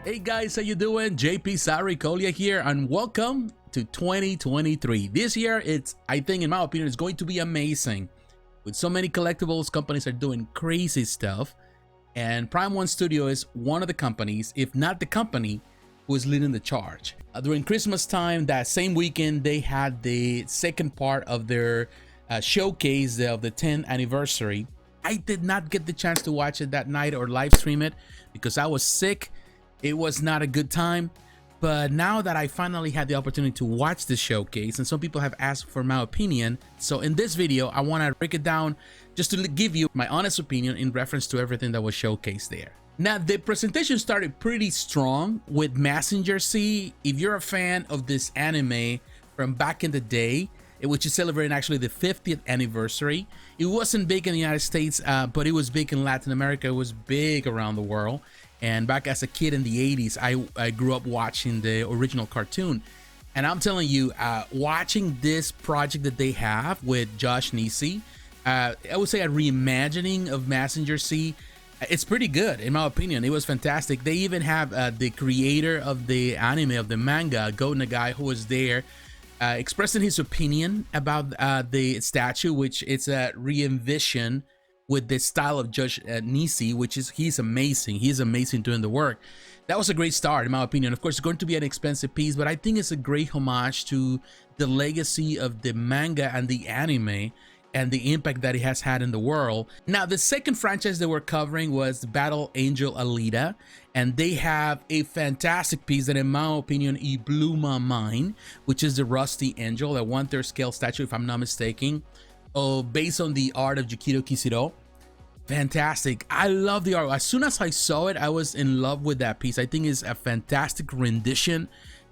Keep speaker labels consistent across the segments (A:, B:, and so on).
A: Hey guys, how you doing? jpsarrireviews here, and welcome to 2023. This year, I think, in my opinion, it's going to be amazing. With so many collectibles, companies are doing crazy stuff, and Prime1 Studio is one of the companies, if not the company, who is leading the charge. During Christmas time, that same weekend, they had the second part of their showcase of the 10th anniversary. I did not get the chance to watch it that night or live stream it because I was sick. It was not a good time, but now that I finally had the opportunity to watch the showcase, and some people have asked for my opinion, so in this video I want to break it down just to give you my honest opinion in reference to everything that was showcased there. Now, the presentation started pretty strong with Messenger C. If you're a fan of this anime from back in the day, which is celebrating actually the 50th anniversary, it wasn't big in the United States, but it was big in Latin America. It was big around the world. And back as a kid in the 80s, I grew up watching the original cartoon. And I'm telling you, watching this project that they have with Josh Nisi, I would say a reimagining of Messenger C. It's pretty good, in my opinion. It was fantastic. They even have the creator of the anime, of the manga, Go Nagai, who was there, expressing his opinion about the statue, which it's a re-envision with the style of Josh Nisi, which is, he's amazing. He's amazing doing the work. That was a great start, in my opinion. Of course, it's going to be an expensive piece, but I think it's a great homage to the legacy of the manga and the anime and the impact that it has had in the world. Now, the second franchise they were covering was Battle Angel Alita, and they have a fantastic piece that, in my opinion, it blew my mind, which is the Rusty Angel, a 1/3 scale statue, if I'm not mistaken. Based on the art of Yukito Kishiro. Fantastic. I love the art. As soon as I saw it, I was in love with that piece. I think it's a fantastic rendition,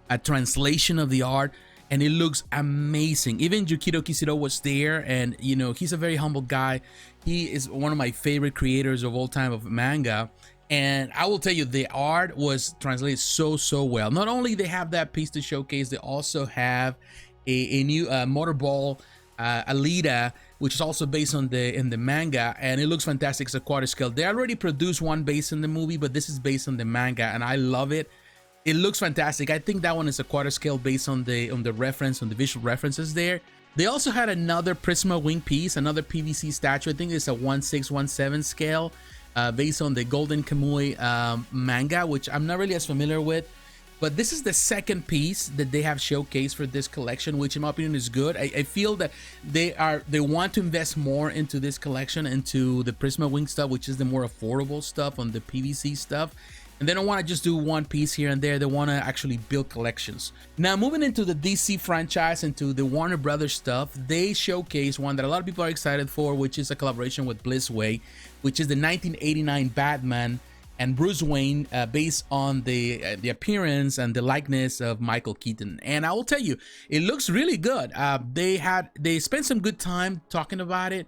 A: a translation of the art, and it looks amazing. Even Yukito Kishiro was there, and you know, he's a very humble guy. He is one of my favorite creators of all time of manga, and I will tell you, the art was translated so well. Not only they have that piece to showcase, they also have a new motorball Alita, which is also based on in the manga, and it looks fantastic. It's a quarter scale. They already produced one based in the movie, but this is based on the manga, and I love it. It looks fantastic. I think that one is a quarter scale based on the reference, on the visual references there. They also had another Prisma wing piece, another PVC statue. I think it's a 1/6/1/7 scale, based on the Golden Kamuy manga, which I'm not really as familiar with. But this is the second piece that they have showcased for this collection, which in my opinion is good. I feel that they want to invest more into this collection, into the Prisma Wing stuff, which is the more affordable stuff, on the PVC stuff. And they don't want to just do one piece here and there. They want to actually build collections. Now, moving into the DC franchise, into the Warner Brothers stuff, they showcase one that a lot of people are excited for, which is a collaboration with Blissway, which is the 1989 Batman and Bruce Wayne, based on the appearance and the likeness of Michael Keaton. And I will tell you, it looks really good. They spent some good time talking about it.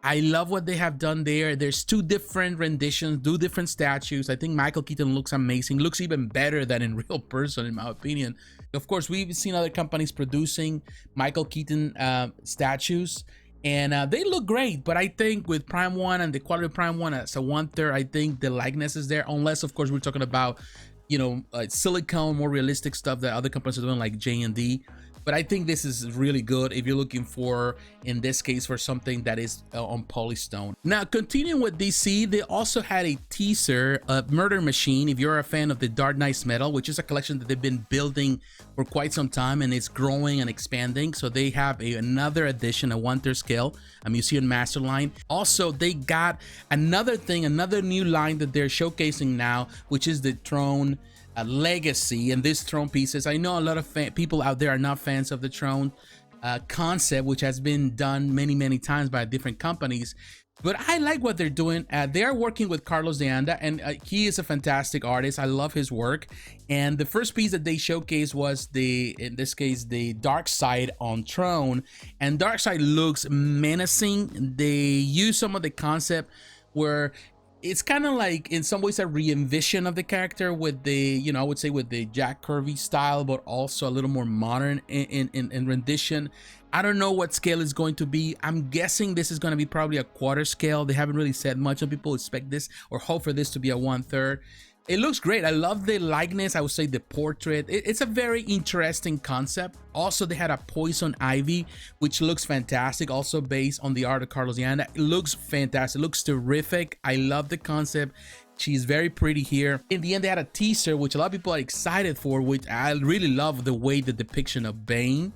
A: I love what they have done there. There's two different renditions, two different statues. I think Michael Keaton looks amazing, looks even better than in real person, in my opinion. Of course, we've seen other companies producing Michael Keaton statues, and they look great, but I think with Prime1 and the quality of Prime1 as a 1/3, I think the likeness is there, unless of course we're talking about, you know, silicone, more realistic stuff that other companies are doing, like J&D. But I think this is really good if you're looking for, in this case, for something that is on polystone. Now, continuing with DC, they also had a teaser of Murder Machine. If you're a fan of the Dark Knight's Metal, which is a collection that they've been building for quite some time, and it's growing and expanding. So they have another edition, a 1/3 scale, a Museum Master line. Also, they got another thing, another new line that they're showcasing now, which is the Throne Legacy. And these Throne pieces, I know a lot of people out there are not fans of the Throne concept, which has been done many times by different companies, but I like what they're doing. They are working with Carlos de Anda, and he is a fantastic artist. I love his work. And the first piece that they showcased was in this case, the Dark Side on Throne, and Dark Side looks menacing. They use some of the concept where it's kind of like, in some ways, a re-envision of the character with the, you know, I would say with the Jack Kirby style, but also a little more modern in rendition. I don't know what scale it's going to be. I'm guessing this is going to be probably a quarter scale. They haven't really said much. Some people expect this or hope for this to be a 1/3. It looks great. I love the likeness. I would say the portrait. It's a very interesting concept. Also, they had a Poison Ivy, which looks fantastic. Also based on the art of Carlos Yanda. It looks fantastic. It looks terrific. I love the concept. She's very pretty here. In the end, they had a teaser, which a lot of people are excited for, which I really love the way the depiction of Bane,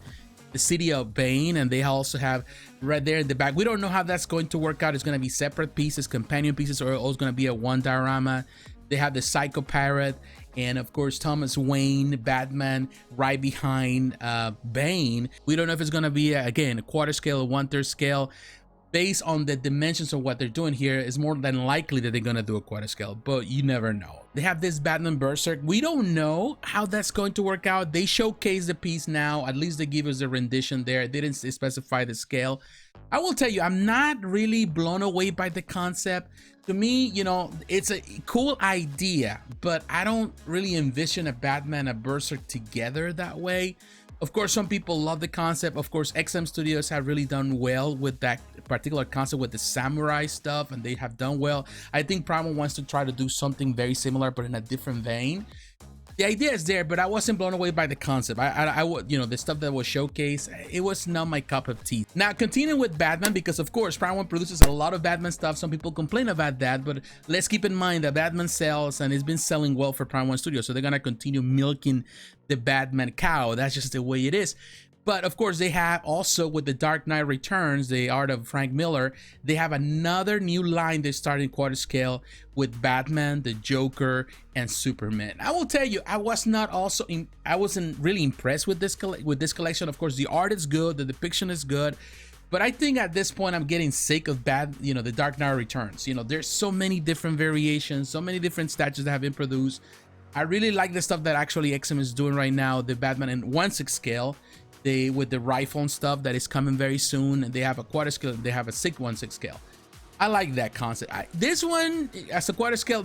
A: the city of Bane, and they also have right there in the back. We don't know how that's going to work out. It's going to be separate pieces, companion pieces, or it's going to be a one diorama. They have the Psycho Parrot, and of course Thomas Wayne, Batman, right behind Bane. We don't know if it's going to be, again, a quarter scale or 1/3 scale. Based on the dimensions of what they're doing here, it's more than likely that they're going to do a quarter scale, but you never know. They have this Batman Berserk. We don't know how that's going to work out. They showcase the piece now. At least they give us a rendition there. They didn't specify the scale. I will tell you, I'm not really blown away by the concept. To me, you know, it's a cool idea, but I don't really envision a Batman and Berserk together that way. Of course, some people love the concept. Of course, XM Studios have really done well with that particular concept with the samurai stuff, and they have done well. I think Prime1 wants to try to do something very similar, but in a different vein. The idea is there, but I wasn't blown away by the concept. I you know, the stuff that was showcased, it was not my cup of tea. Now, continuing with Batman, because of course, Prime1 produces a lot of Batman stuff. Some people complain about that, but let's keep in mind that Batman sells, and it's been selling well for Prime1 Studios, so they're gonna continue milking the Batman cow. That's just the way it is. But of course, they have also with the Dark Knight Returns, the art of Frank Miller, they have another new line they started in quarter scale with Batman, the Joker, and Superman. I will tell you, I wasn't really impressed with this collection. Of course, the art is good, the depiction is good, but I think at this point I'm getting sick of the Dark Knight Returns. You know, there's so many different variations, so many different statues that have been produced. I really like the stuff that actually XM is doing right now, the Batman in 1/6 scale. With the rifle and stuff that is coming very soon, and they have a quarter scale, they have a 1/6 scale. I like that concept. This one as a quarter scale,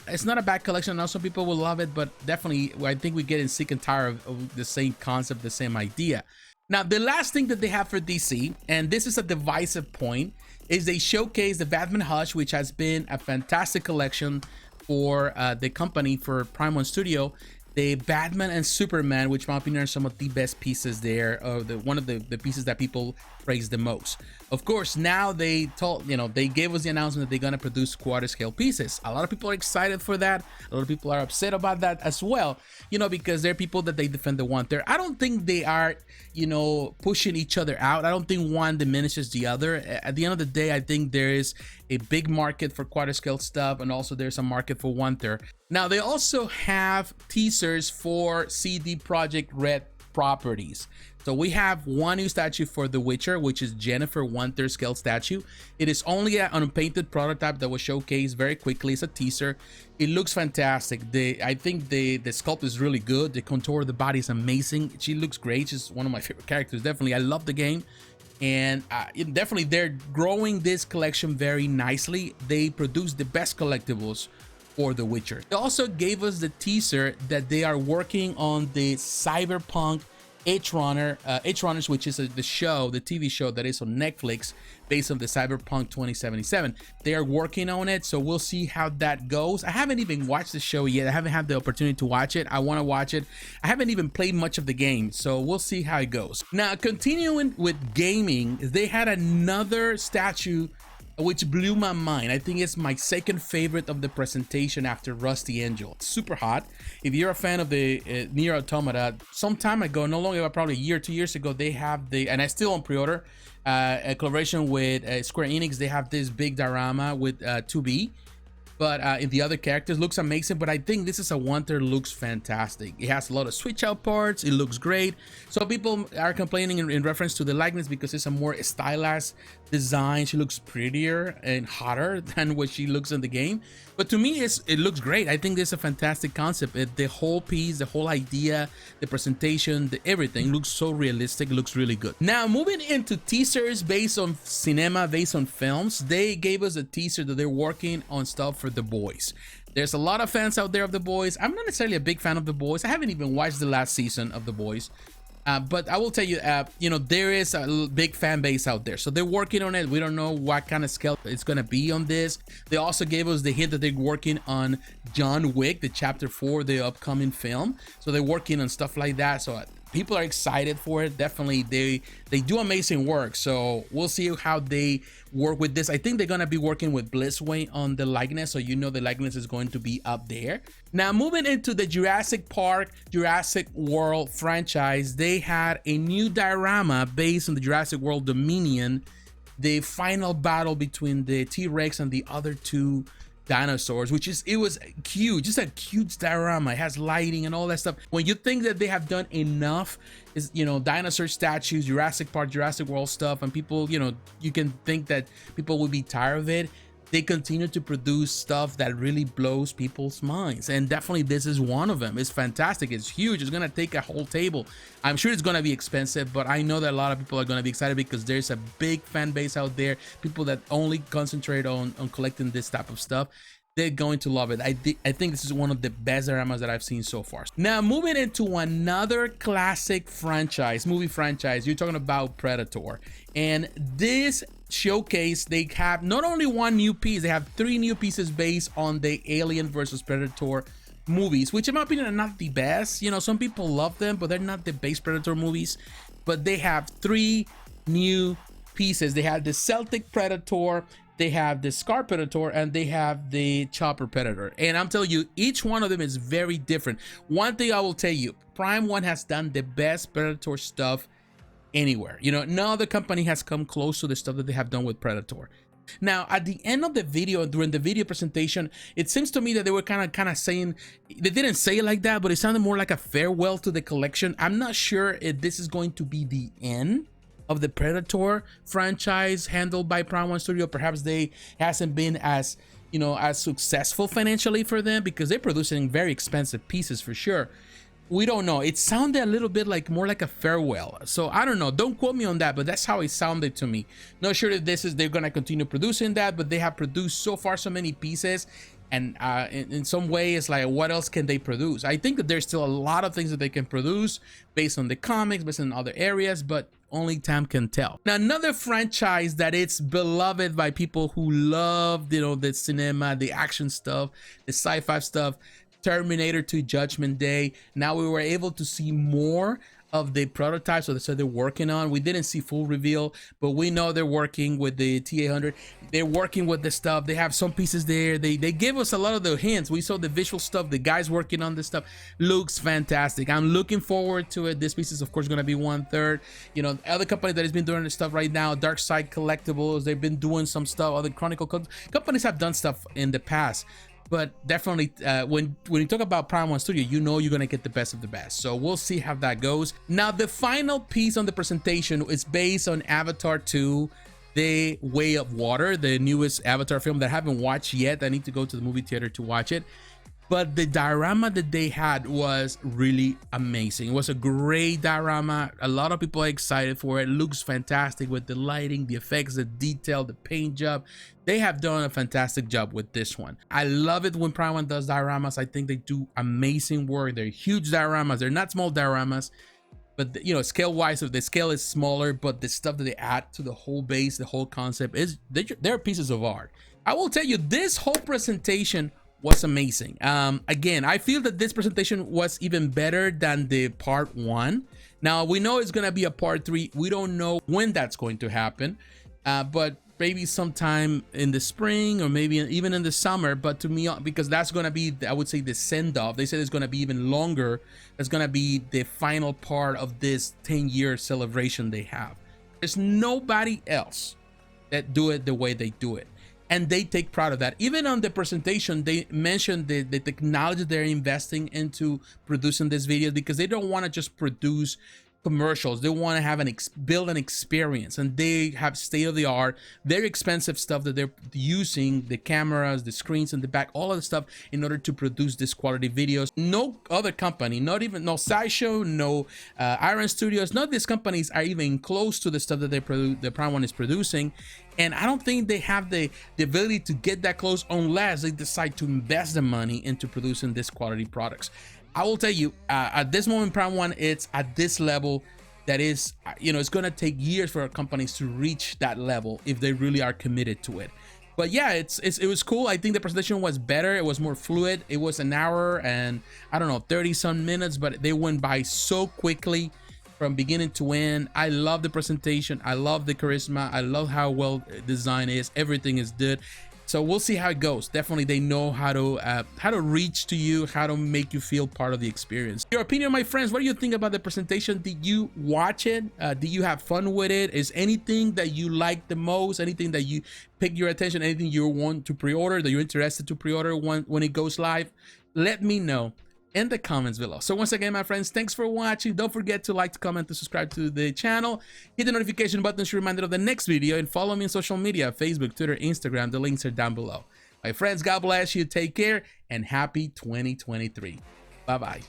A: it's not a bad collection. I know some people will love it, but definitely I think we're getting sick and tired of the same concept, the same idea. Now, the last thing that they have for DC, and this is a divisive point, is they showcase the Batman Hush, which has been a fantastic collection for the company, for Prime1 Studio. The Batman and Superman, which in my opinion are some of the best pieces there, one of the pieces that people praise the most. Of course, now they gave us the announcement that they're gonna produce quarter scale pieces. A lot of people are excited for that. A lot of people are upset about that as well, you know, because they're people that they defend the 1/3. I don't think they are, you know, pushing each other out. I don't think one diminishes the other. At the end of the day, I think there is a big market for quarter scale stuff, and also there's a market for 1/3. Now, they also have teasers for CD Projekt Red properties. So we have one new statue for The Witcher, which is Jennifer 1/3 scale statue. It is only an unpainted prototype that was showcased very quickly. It's a teaser. It looks fantastic. I think the sculpt is really good. The contour of the body is amazing. She looks great. She's one of my favorite characters. Definitely, I love the game. And definitely they're growing this collection very nicely. They produce the best collectibles for The Witcher. They also gave us the teaser that they are working on the Cyberpunk Edgerunners, which is the TV show that is on Netflix based on the Cyberpunk 2077. They are working on it, so we'll see how that goes. I haven't even watched the show yet. I haven't had the opportunity to watch it. I want to watch it. I haven't even played much of the game, so we'll see how it goes. Now, continuing with gaming, they had another statue which blew my mind. I think it's my second favorite of the presentation after Rusty Angel. It's super hot. If you're a fan of the Nier Automata, some time ago, no longer, probably a year, 2 years ago, they have and I still on pre-order, a collaboration with Square Enix. They have this big diorama with 2B. But in the other characters, looks amazing. But I think this is a 1/3 looks fantastic. It has a lot of switch out parts. It looks great. So people are complaining in reference to the likeness because it's a more stylized design. She looks prettier and hotter than what she looks in the game. But to me, it looks great. I think this is a fantastic concept. The whole piece, the whole idea, the presentation, everything looks so realistic. It looks really good. Now, moving into teasers based on cinema, based on films, they gave us a teaser that they're working on stuff for The Boys. There's a lot of fans out there of The Boys. I'm not necessarily a big fan of The Boys. I haven't even watched the last season of The Boys. But I will tell you, you know, there is a big fan base out there, so they're working on it. We don't know what kind of scale it's gonna be on this. They also gave us the hint that they're working on John Wick, the chapter 4, the upcoming film. So they're working on stuff like that. So people are excited for it. Definitely, they do amazing work. So we'll see how they work with this. I think they're gonna be working with Blitzway on the likeness, so you know the likeness is going to be up there. Now moving into the Jurassic Park, Jurassic World franchise, they had a new diorama based on the Jurassic World Dominion, the final battle between the T-Rex and the other two dinosaurs, which is, it was cute, just a cute diorama. It has lighting and all that stuff. When you think that they have done enough, is, you know, dinosaur statues, Jurassic Park, Jurassic World stuff, and people, you know, you can think that people will be tired of it, they continue to produce stuff that really blows people's minds, and definitely this is one of them. It's fantastic, it's huge, it's gonna take a whole table. I'm sure it's gonna be expensive, but I know that a lot of people are gonna be excited because there's a big fan base out there, people that only concentrate on collecting this type of stuff. They're going to love it. I think this is one of the best dioramas that I've seen so far. Now moving into another classic franchise, movie franchise, you're talking about Predator. And this showcase, they have not only one new piece, they have 3 new pieces based on the Alien versus Predator movies, which in my opinion are not the best. You know, some people love them, but they're not the base Predator movies. But they have 3 new pieces. They have the CELTIC Predator, they have the Scar Predator, and they have the Chopper Predator. And I'm telling you, each one of them is very different. One thing I will tell you, Prime1 has done the best Predator stuff anywhere. You know, no other company has come close to the stuff that they have done with Predator. Now, at the end of the video, during the video presentation, it seems to me that they were kind of saying, they didn't say it like that, but it sounded more like a farewell to the collection. I'm not sure if this is going to be the end of the Predator franchise handled by Prime1 Studio. Perhaps they hasn't been as, you know, as successful financially for them, because they're producing very expensive pieces for sure. We don't know. It sounded a little bit like more like a farewell. So I don't know. Don't quote me on that, but that's how it sounded to me. Not sure if this is, they're gonna continue producing that, but they have produced so far so many pieces. And in some way, it's like, what else can they produce? I think that there's still a lot of things that they can produce based on the comics, based on other areas, but only time can tell. Now, another franchise that it's beloved by people who love, you know, the cinema, the action stuff, the sci-fi stuff, Terminator 2 Judgment Day. Now we were able to see more of the prototypes that they're working on. We didn't see full reveal, but we know they're working with the T-800. They're working with the stuff. They have some pieces there. They give us a lot of the hints. We saw the visual stuff. The guys working on this stuff looks fantastic. I'm looking forward to it. This piece is of course going to be 1/3. You know, other company that has been doing this stuff right now, Dark Side Collectibles, they've been doing some stuff. Other Chronicle companies have done stuff in the past. But definitely, when you talk about Prime1 Studio, you know you're gonna get the best of the best. So we'll see how that goes. Now, the final piece on the presentation is based on Avatar 2, The Way of Water, the newest Avatar film that I haven't watched yet. I need to go to the movie theater to watch it. But the diorama that they had was really amazing. It was a great diorama. A lot of people are excited for it. It looks fantastic with the lighting, the effects, the detail, the paint job. They have done a fantastic job with this one. I love it when Prime1 does dioramas. I think they do amazing work. They're huge dioramas. They're not small dioramas. But, you know, scale-wise, the scale is smaller, but the stuff that they add to the whole base, the whole concept, is they're pieces of art. I will tell you, this whole presentation was amazing. Again, I feel that this presentation was even better than the part 1. Now, we know it's gonna be a part 3. We don't know when that's going to happen, but maybe sometime in the spring or maybe even in the summer. But to me, because that's gonna be, I would say, the send-off. They said it's gonna be even longer. It's gonna be the final part of this 10-year celebration they have. There's nobody else that do it the way they do it. And they take pride of that. Even on the presentation, they mentioned the technology they're investing into producing this video, because they don't want to just produce commercials. They want to have build an experience, and they have state-of-the-art, very expensive stuff that they're using, the cameras, the screens in the back, all of the stuff in order to produce this quality videos. No other company, not even no Sideshow, no Iron Studios, none of these companies are even close to the stuff that the Prime1 is producing. And I don't think they have the ability to get that close unless they decide to invest the money into producing this quality products. I will tell you, at this moment, Prime 1, it's at this level that is, it's going to take years for companies to reach that level if they really are committed to it. But yeah, it was cool. I think the presentation was better. It was more fluid. It was an hour and I don't know, 30 some minutes, but they went by so quickly from beginning to end. I love the presentation. I love the charisma. I love how well designed is. Everything is good. So we'll see how it goes. Definitely, they know how to reach to you, how to make you feel part of the experience. Your opinion, my friends, what do you think about the presentation? Did you watch it? Did you have fun with it? Is anything that you like the most? Anything that you pick your attention? Anything you want to pre-order, that you're interested to pre-order when it goes live? Let me know in the comments below. So once again, my friends, thanks for watching. Don't forget to like, to comment, to subscribe to the channel. Hit the notification button to be reminded of the next video, and follow me on social media, Facebook, Twitter, Instagram. The links are down below. My friends, God bless you. Take care and happy 2023. Bye-bye.